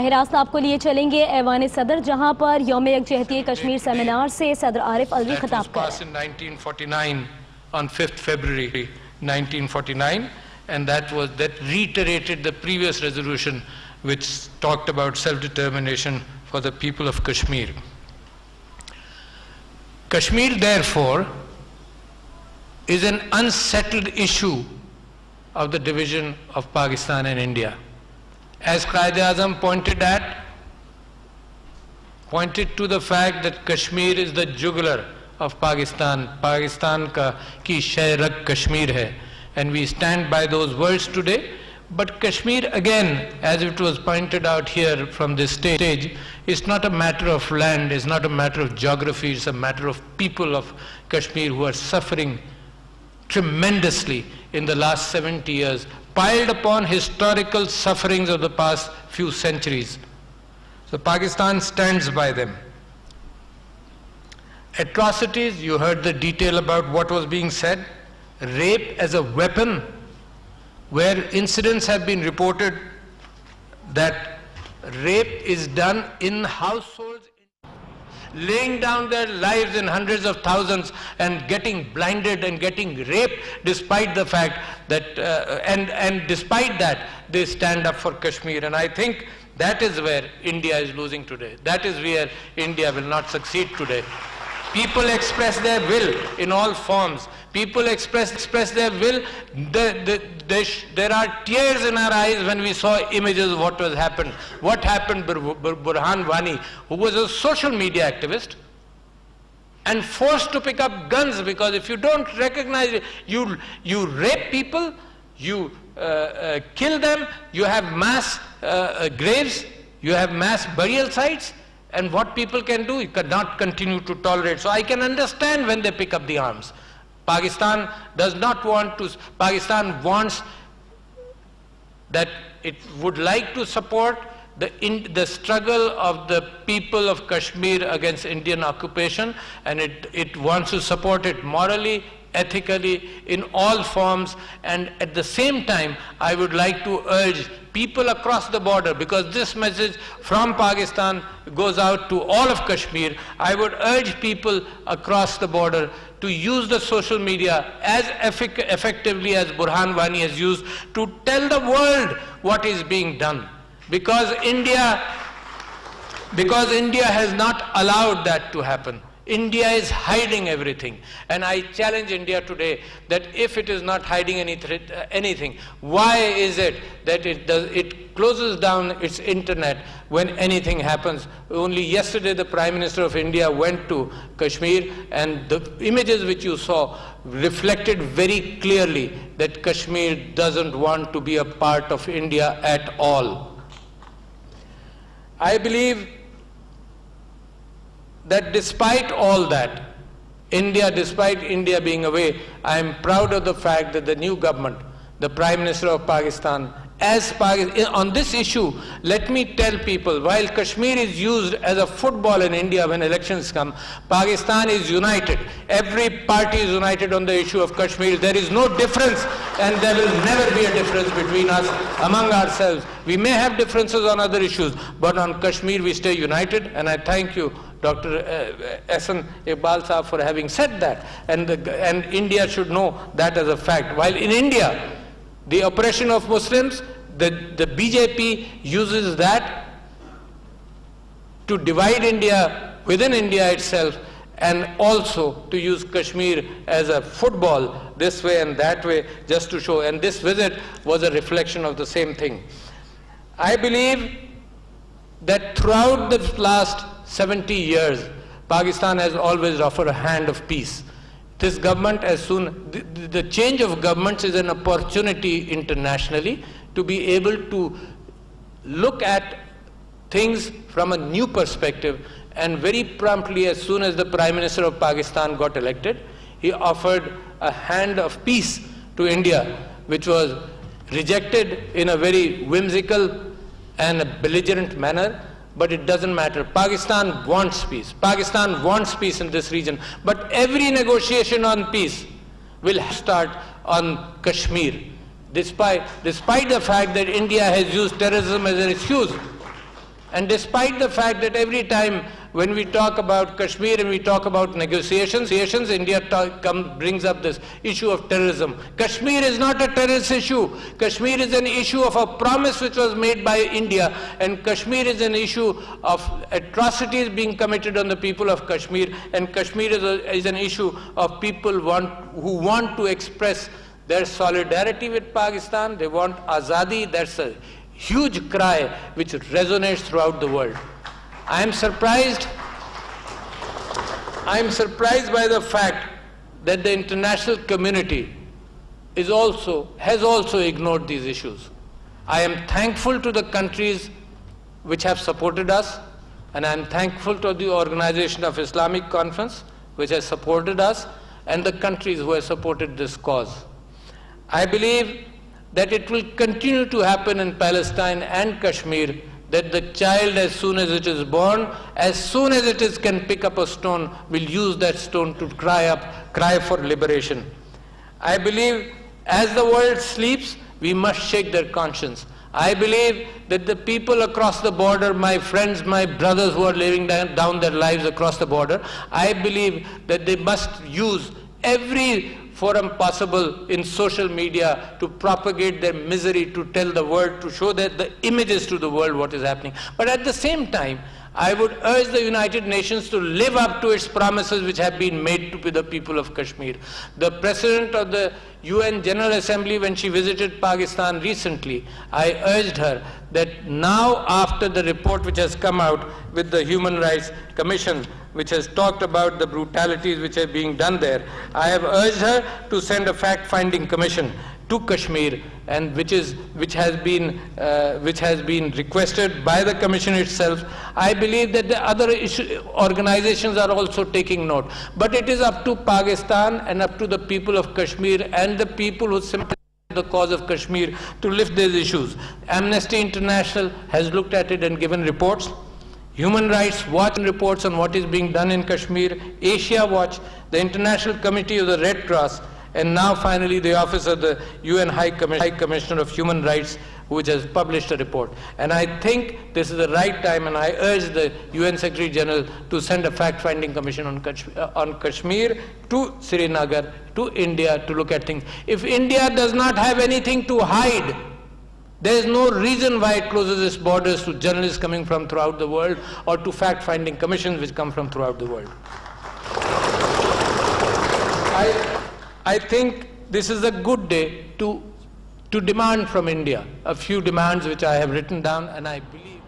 रास्त आपको लिए चलेंगे ऐवान सदर, जहां पर यौम यकजहती कश्मीर सेमिनार से सदर आरिफ अलवी खिताब करें। On 5th February 1949, and that reiterated the previous resolution which talked about self-determination for the people of Kashmir. Kashmir, therefore, is an unsettled issue of the division of Pakistan and India. As Quaid-e-Azam pointed to the fact that Kashmir is the jugular of Pakistan, Pakistan ki shay rag Kashmir hai, and we stand by those words today. But Kashmir, again, as it was pointed out here from this stage, is not a matter of land, is not a matter of geography, it's a matter of people of Kashmir who are suffering tremendously in the last 70 years, piled upon historical sufferings of the past few centuries. So Pakistan stands by them. Atrocities, you heard the detail about what was being said. Rape as a weapon, where incidents have been reported that rape is done in households, laying down their lives in hundreds of thousands and getting blinded and getting raped, despite the fact that, and despite that, they stand up for Kashmir. And I think that is where India is losing today. That is where India will not succeed today. People express their will in all forms. People express their will. There are tears in our eyes when we saw images of what was happened. What happened Burhan Wani, who was a social media activist and forced to pick up guns, because if you don't recognize it, you rape people, you kill them, you have mass graves, you have mass burial sites. And what people can do, you cannot continue to tolerate. So I can understand when they pick up the arms. Pakistan does not want to, Pakistan wants that it would like to support the struggle of the people of Kashmir against Indian occupation, and it wants to support it morally, ethically, in all forms. And at the same time, I would like to urge people across the border, because this message from Pakistan goes out to all of Kashmir. I would urge people across the border to use the social media as effectively as Burhan Wani has used, to tell the world what is being done. Because India has not allowed that to happen. India is hiding everything. And I challenge India today that if it is not hiding anything, why is it that it closes down its internet when anything happens? Only yesterday the Prime Minister of India went to Kashmir, and the images which you saw reflected very clearly that Kashmir doesn't want to be a part of India at all. I believe that despite all that, despite India being away, I am proud of the fact that the new government, the Prime Minister of Pakistan, on this issue, let me tell people, while Kashmir is used as a football in India when elections come, Pakistan is united. Every party is united on the issue of Kashmir. There is no difference, and there will never be a difference between us, among ourselves. We may have differences on other issues, but on Kashmir we stay united, and I thank you, Dr. Ehsan Iqbal Sahab, for having said that. And India should know that as a fact. While in India, the oppression of Muslims, the BJP uses that to divide India within India itself, and also to use Kashmir as a football this way and that way, just to show. And this visit was a reflection of the same thing. I believe that throughout the last 70 years, Pakistan has always offered a hand of peace. This government, the change of governments is an opportunity internationally to be able to look at things from a new perspective. And very promptly, as soon as the Prime Minister of Pakistan got elected, he offered a hand of peace to India, which was rejected in a very whimsical and a belligerent manner. But it doesn't matter. Pakistan wants peace. Pakistan wants peace in this region. But every negotiation on peace will start on Kashmir. Despite the fact that India has used terrorism as an excuse, And despite the fact that every time when we talk about Kashmir and we talk about negotiations, India brings up this issue of terrorism. Kashmir is not a terrorist issue. Kashmir is an issue of a promise which was made by India, and Kashmir is an issue of atrocities being committed on the people of Kashmir, and Kashmir is an issue of people who want to express their solidarity with Pakistan. They want azadi. That's a huge cry which resonates throughout the world. I am surprised by the fact that the international community has also ignored these issues. I am thankful to the countries which have supported us, and I am thankful to the Organization of Islamic Conference which has supported us, and the countries who have supported this cause. I believe that it will continue to happen in Palestine and Kashmir, that the child, as soon as it is born, as soon as it can pick up a stone, will use that stone to cry for liberation. I believe as the world sleeps, we must shake their conscience. I believe that the people across the border, my friends, my brothers who are living down their lives across the border, I believe that they must use every forum possible in social media to propagate their misery, to tell the world, to show that the images to the world what is happening. But at the same time, I would urge the United Nations to live up to its promises which have been made to the people of Kashmir. The President of the UN General Assembly, when she visited Pakistan recently, I urged her that now, after the report which has come out with the Human Rights Commission, which has talked about the brutalities which are being done there, I have urged her to send a fact-finding commission to Kashmir, and which has been requested by the Commission itself. I believe that the other organizations are also taking note. But it is up to Pakistan and up to the people of Kashmir and the people who sympathize with the cause of Kashmir to lift these issues. Amnesty International has looked at it and given reports. Human Rights Watch reports on what is being done in Kashmir. Asia Watch, the International Committee of the Red Cross, and now finally the Office of the UN High Commissioner of Human Rights, which has published a report. And I think this is the right time, and I urge the UN Secretary General to send a fact-finding commission on Kashmir to Srinagar, to India, to look at things. If India does not have anything to hide, there is no reason why it closes its borders to journalists coming from throughout the world or to fact-finding commissions which come from throughout the world. I think this is a good day to demand from India a few demands which I have written down, and I believe